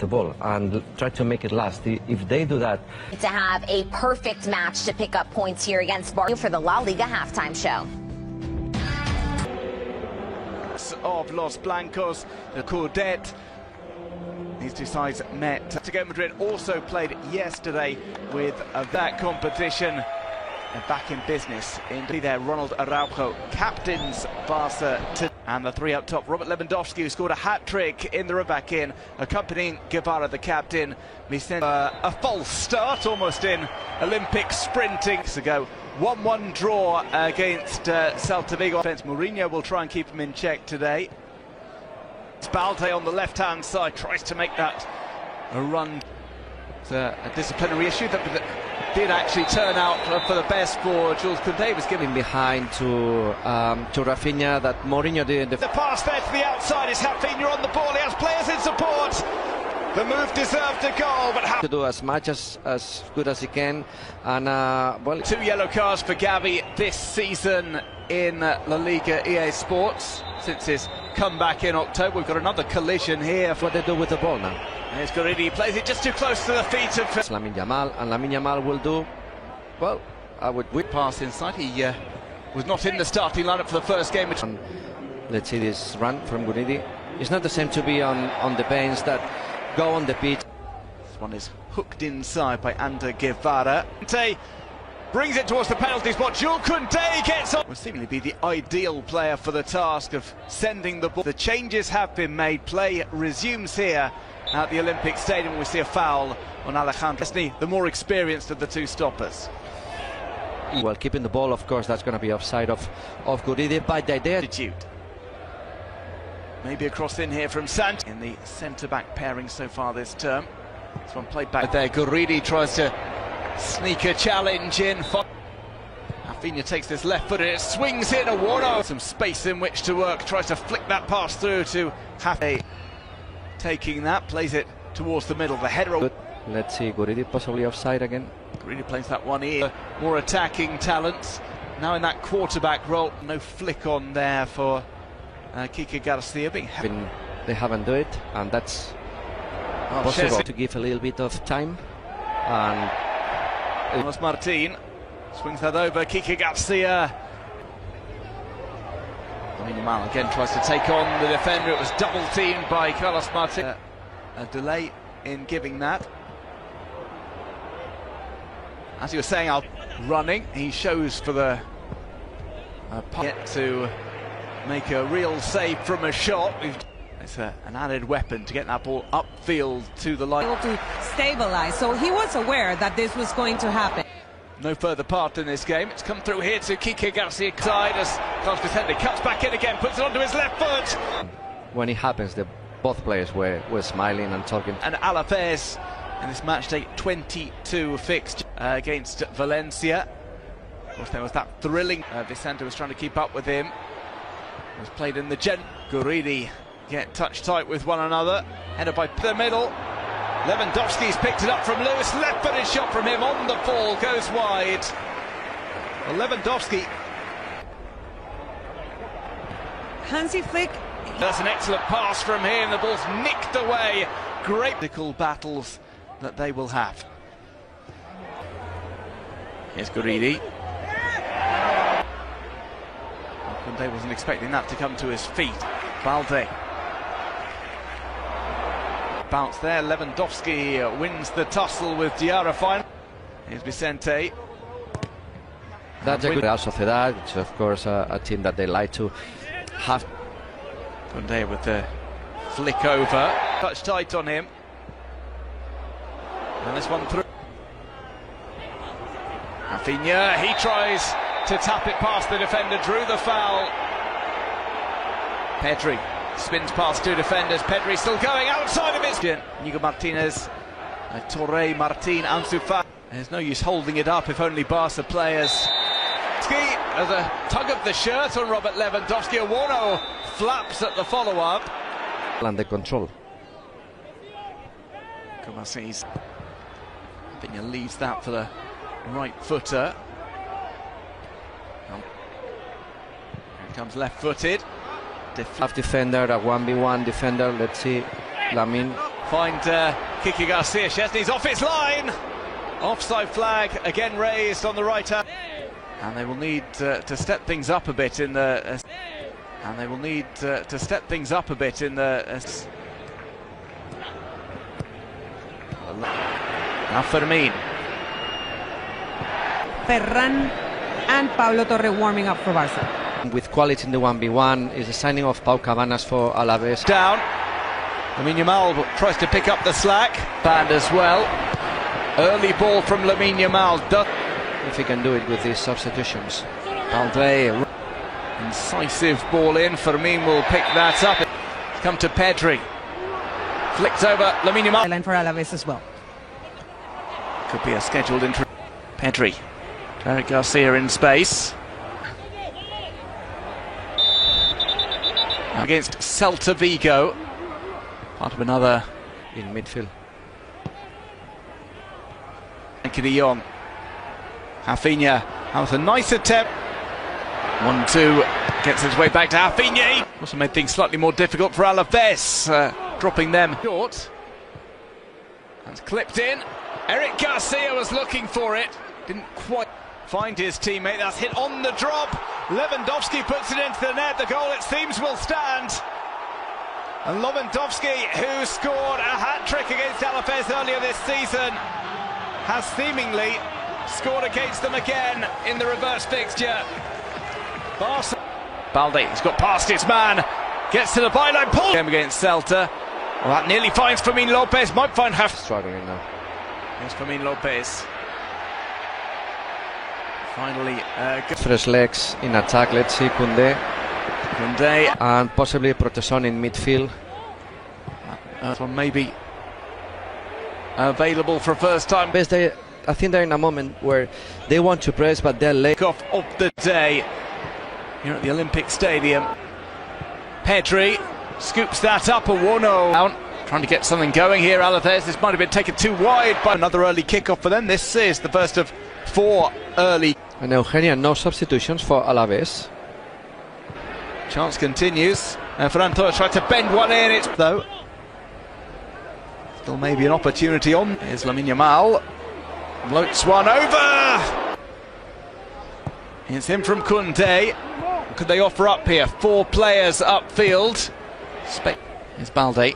the ball and try to make it last. If they do that... To have a perfect match to pick up points here against Barcelona for the La Liga halftime show. Of Los Blancos, the Coudet. These two sides met. Atletico Madrid also played yesterday with that competition. They're back in business. Indeed, there, Ronald Araujo captains Barca. And the three up top, Robert Lewandowski, who scored a hat-trick in the back in, accompanying Guevara, the captain. Vicente, a false start, almost in Olympic sprinting. Ago, 1-1 draw against Celta Vigo. Mourinho will try and keep him in check today. Balde on the left-hand side tries to make that a run. It's a disciplinary issue that did actually turn out for the best for Jules Koundé. Was given behind to Rafinha that Mourinho did. The pass there to the outside is Rafinha on the ball. He has players in support. The move deserved a goal, but to do as much as good as he can. And well, 2 yellow cards for Gavi this season in La Liga EA Sports since his comeback in October. We've got another collision here. What they do with the ball now. Here's Guridi, he plays it just too close to the feet of Lamine Yamal, and Lamine Yamal will do well. I would pass inside. He was not in the starting lineup for the first game. Let's see this run from Guridi. It's not the same to be on the bench that go on the pitch. This one is hooked inside by Ander Guevara. Koundé brings it towards the penalty spot. Jules Koundé gets on. Will seemingly be the ideal player for the task of sending the ball. The changes have been made. Play resumes here at the Olympic Stadium. We see a foul on Alejandro, the more experienced of the two stoppers. Well, keeping the ball, of course, that's going to be offside of Guridi, but the idea... Maybe a cross in here from Sant in the centre-back pairing so far this term. This one played back there. Guridi tries to sneak a challenge in. Rafinha takes this left foot and it swings in. Awardo, some space in which to work. Tries to flick that pass through to Hafe. Taking that, plays it towards the middle. The header. Good. Let's see, Guridi possibly offside again. Guridi plays that one in. More attacking talents. Now in that quarterback role. No flick on there for Kike Garcia. They haven't done it, and that's possible to give a little bit of time. And Carlos Martin swings that over. Kike Garcia. Yamal again tries to take on the defender. It was double teamed by Carlos Martin. A delay in giving that. As you were saying, running. He shows for the yet to make a real save from a shot. It's an added weapon to get that ball upfield to the line. Able to stabilize, so he was aware that this was going to happen. No further part in this game. It's come through here to Kike Garcia side as Carlos Vicente cuts back in again, puts it onto his left foot. When it happens, both players were smiling and talking. And Alaves in this match day 22 fixed against Valencia. Of course, there was that thrilling. Vicente was trying to keep up with him. It was played in the Guridi get touch tight with one another. Headed by the middle. Lewandowski's picked it up from Lewis. Left-footed shot from him on the ball, goes wide. Well, Lewandowski. Hansi Flick. That's an excellent pass from him. The ball's nicked away. Great battles that they will have. Here's Guridi. Koundé wasn't expecting that to come to his feet. Balde. Bounce there. Lewandowski wins the tussle with Diarra finally. Here's Vicente. That's a good Real Sociedad, which of course a team that they like to have. Koundé with the flick over. Touch tight on him. And this one through. Rafinha, he tries to tap it past the defender, drew the foul. Pedri spins past two defenders. Pedri still going outside of his. Inigo Martinez, Torre, Martin, Ansu Fati. There's no use holding it up if only Barca players. There's a tug of the shirt on Robert Lewandowski. Awardo flaps at the follow-up. Under control. Kovacic. Rafinha leaves that for the right footer. Here comes left-footed. Half defender, a 1v1 defender. Let's see. Lamine find Kiki Garcia. Chesney's off his line. Offside flag again raised on the right hand. And they will need to step things up a bit in the. And they will need to step things up a bit in the. Now Fermin. Ferran and Pablo Torre warming up for Barca. With quality in the 1v1 is the signing of Pau Cabanas for Alaves. Down. Lamine Yamal tries to pick up the slack. Band as well. Early ball from Lamine Yamal. If he can do it with these substitutions. Balde. Incisive ball in. Fermin will pick that up. Come to Pedri. Flicked over Lamine Yamal. Line for Alaves as well. Could be a scheduled entry. Pedri. Eric Garcia in space. Against Celta Vigo. Part of another In midfield. Frankie de Jong. Rafinha with a nice attempt. 1-2 gets his way back to Rafinha. Also made things slightly more difficult for Alaves, dropping them short. That's clipped in. Eric Garcia was looking for it. Didn't quite find his teammate. That's hit on the drop. Lewandowski puts it into the net. The goal, it seems, will stand. And Lewandowski, who scored a hat-trick against Alaves earlier this season, has seemingly scored against them again in the reverse fixture. Balde, he's got past his man, gets to the byline, pulls game against Celta. Well, that nearly finds Fermin Lopez, might find Struggling now. Here's Fermin Lopez. Finally, Fresh legs in attack. Let's see Koundé. Koundé. And possibly Proteson in midfield. That one maybe available for first time. I think they're in a moment where they want to press, but they're late. Off of the day here at the Olympic Stadium. Pedri scoops that up, a 1-0. Trying to get something going here, Alaves. This might have been taken too wide by another early kickoff for them. This is the first of 4 early. And Eugenia, no substitutions for Alaves. Chance continues. Ferran Torres tried to bend one in. It's though. Still maybe an opportunity on. Here's Lamine Yamal. Floats one over. It's him from Koundé. What could they offer up here? 4 players upfield. Here's Balde.